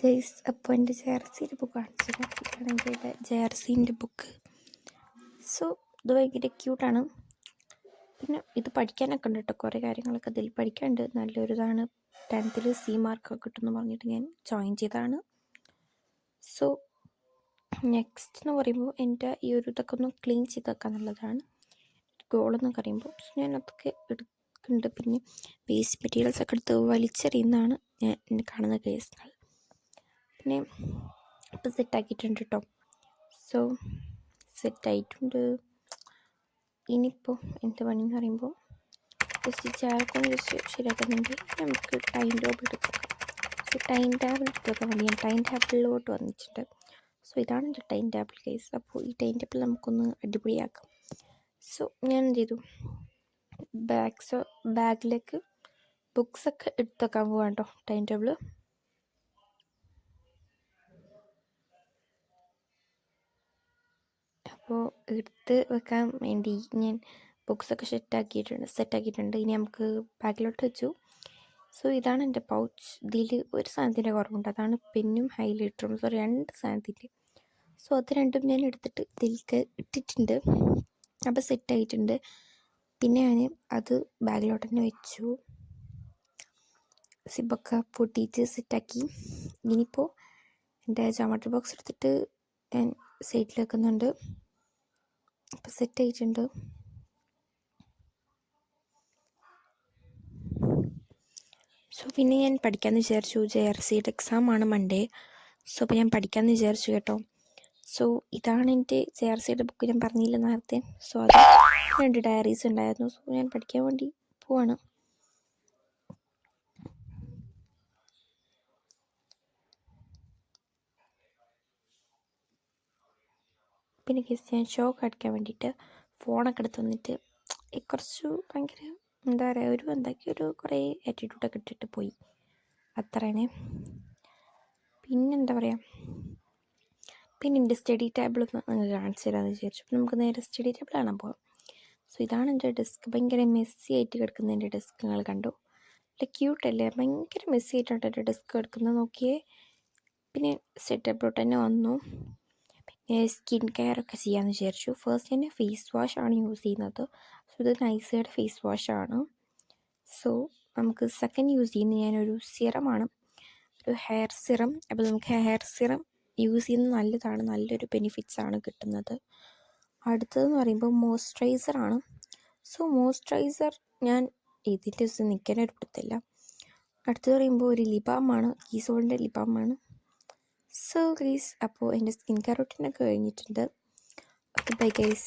Guys, അപ്പോൾ എൻ്റെ ജേർസിയുടെ book കാണിച്ചിട്ട് ഇതാണ് എൻ്റെ ജേർസീൻ്റെ ബുക്ക്. സോ ഇത് ഭയങ്കര ക്യൂട്ടാണ്. പിന്നെ ഇത് പഠിക്കാനൊക്കെ ഉണ്ട് കേട്ടോ, കുറേ കാര്യങ്ങളൊക്കെ ഇതിൽ പഠിക്കാനുണ്ട്. നല്ലൊരിതാണ്. 10th C മാർക്കൊക്കെ കിട്ടുമെന്ന് പറഞ്ഞിട്ട് ഞാൻ ജോയിൻ ചെയ്തതാണ്. സോ നെക്സ്റ്റ് എന്ന് പറയുമ്പോൾ എൻ്റെ ഈ ഒരു ഇതൊക്കെ ഒന്ന് ക്ലീൻ ചെയ്ത് വെക്കാൻ നല്ലതാണ് ഗോളെന്ന് പറയുമ്പോൾ. ഞാൻ അതൊക്കെ എടുക്കുന്നുണ്ട്. പിന്നെ വേസ്റ്റ് മെറ്റീരിയൽസ് ഒക്കെ എടുത്ത് വലിച്ചെറിയുന്നതാണ് ഞാൻ കാണുന്ന കേസുകൾ. പിന്നെ ഇപ്പോൾ സെറ്റാക്കിയിട്ടുണ്ട് കേട്ടോ. സോ സെറ്റായിട്ടുണ്ട്. ഇനിയിപ്പോൾ എന്ത് പണിയെന്ന് പറയുമ്പോൾ ജസ്റ്റ് ചായക്കൊന്ന് ജസ്റ്റ് ശരിയാക്കുന്നുണ്ട്. നമുക്ക് ടൈം ടേബിൾ എടുക്കാം. സോ ടൈം ടേബിൾ എടുത്തൊക്കെ മതി. ഞാൻ ടൈം ടേബിളിലോട്ട് വന്നിട്ടുണ്ട്. സോ ഇതാണ് എൻ്റെ ടൈം ടേബിൾ കേസ്. അപ്പോൾ ഈ ടൈം ടേബിൾ നമുക്കൊന്ന് അടിപൊളിയാക്കാം. സോ ഞാൻ എന്ത് ചെയ്തു, ബാഗിലേക്ക് ബുക്സൊക്കെ എടുത്തൊക്കാൻ പോകാം കേട്ടോ. ടൈം ടേബിൾ അപ്പോൾ എടുത്ത് വെക്കാൻ വേണ്ടി ഞാൻ ബുക്സൊക്കെ സെറ്റാക്കിയിട്ടുണ്ട്. ഇനി നമുക്ക് ബാഗിലോട്ട് വെച്ചു. സോ ഇതാണ് എൻ്റെ പൗച്ച്. ഇതിൽ ഒരു സാധനത്തിൻ്റെ കുറവുണ്ട്, അതാണ് പെന്നും ഹൈലൈറ്ററും. സോ 2 സാധനത്തിൻ്റെ. സോ അത് രണ്ടും ഞാൻ എടുത്തിട്ട് ഇതിലേക്ക് ഇട്ടിട്ടുണ്ട്. അപ്പോൾ സെറ്റായിട്ടുണ്ട്. പിന്നെ ഞാൻ അത് ബാഗിലോട്ട് തന്നെ വെച്ചു. സിബൊക്കെ പൊട്ടിയിട്ട് സെറ്റാക്കി. ഇനിയിപ്പോൾ എൻ്റെ ജോമെട്രി ബോക്സ് എടുത്തിട്ട് ഞാൻ സൈഡിൽ വെക്കുന്നുണ്ട്. അപ്പോൾ സെറ്റായിട്ടുണ്ട്. സോ പിന്നെ ഞാൻ പഠിക്കാമെന്ന് വിചാരിച്ചു. JRCയുടെ എക്സാമാണ് മൺഡേ. സോ അപ്പോൾ ഞാൻ പഠിക്കാമെന്ന് വിചാരിച്ചു കേട്ടോ. സോ ഇതാണ് എൻ്റെ JRCയുടെ ബുക്ക്. ഞാൻ പറഞ്ഞില്ല നേരത്തെ. സോ അത് 2 ഡയറീസ് ഉണ്ടായിരുന്നു. സോ ഞാൻ പഠിക്കാൻ വേണ്ടി പോവാണ്. പിന്നെ ഞാൻ ഷോക്ക് അടിക്കാൻ വേണ്ടിയിട്ട് ഫോണൊക്കെ എടുത്ത് വന്നിട്ട് കുറച്ച് ഭയങ്കര എന്താ പറയുക, ഒരു കുറേ ആറ്റിറ്റ്യൂഡൊക്കെ ഇട്ടിട്ട് പോയി. അത്രയാണ്. പിന്നെന്താ പറയുക, പിന്നെ എൻ്റെ സ്റ്റഡി ടേബിൾ ഒന്ന് കാണിച്ചു തരാമെന്ന് വിചാരിച്ചു. അപ്പോൾ നമുക്ക് നേരെ സ്റ്റഡി ടേബിൾ കാണാൻ പോകാം. സോ ഇതാണ് എൻ്റെ ഡെസ്ക്. ഭയങ്കര മെസ്സി ആയിട്ട് കിടക്കുന്ന എൻ്റെ ഡെസ്ക് നിങ്ങൾ കണ്ടു. അല്ല ക്യൂട്ടല്ലേ? ഭയങ്കര മെസ്സി ആയിട്ടാണ് എൻ്റെ ഡെസ്ക് കിടക്കുന്നത്. നോക്കിയേ, പിന്നെ സെറ്റപ്പിലോട്ട് തന്നെ വന്നു. പിന്നെ സ്കിൻ കെയർ ഒക്കെ ചെയ്യാമെന്ന് വിചാരിച്ചു. ഫസ്റ്റ് തന്നെ ഫേസ് വാഷ് ആണ് യൂസ് ചെയ്യുന്നത്. സോ ഇത് നൈസയുടെ ഫേസ് വാഷാണ്. സോ നമുക്ക് സെക്കൻഡ് യൂസ് ചെയ്യുന്നത് ഞാനൊരു സിറമാണ്, ഒരു ഹെയർ സിറം. അപ്പോൾ നമുക്ക് ഹെയർ സിറം യൂസ് ചെയ്യുന്നത് നല്ലതാണ്, നല്ലൊരു ബെനിഫിറ്റ്സാണ് കിട്ടുന്നത്. അടുത്തതെന്ന് പറയുമ്പോൾ മോയ്സ്ചറൈസറാണ്. സോ മോയ്സ്ചറൈസർ ഞാൻ ഇതിൻ്റെ ദിവസം നിൽക്കാനൊരു കൊടുത്തില്ല. അടുത്തത് പറയുമ്പോൾ ഒരു ലിബാമാണ്, കീസോളിൻ്റെ ലിബാമാണ്. സോ ഗൈസ്, അപ്പോൾ എൻ്റെ സ്കിൻ കെയർ റൂട്ടീനൊക്കെ കഴിഞ്ഞിട്ടുണ്ട്. Okay bye guys.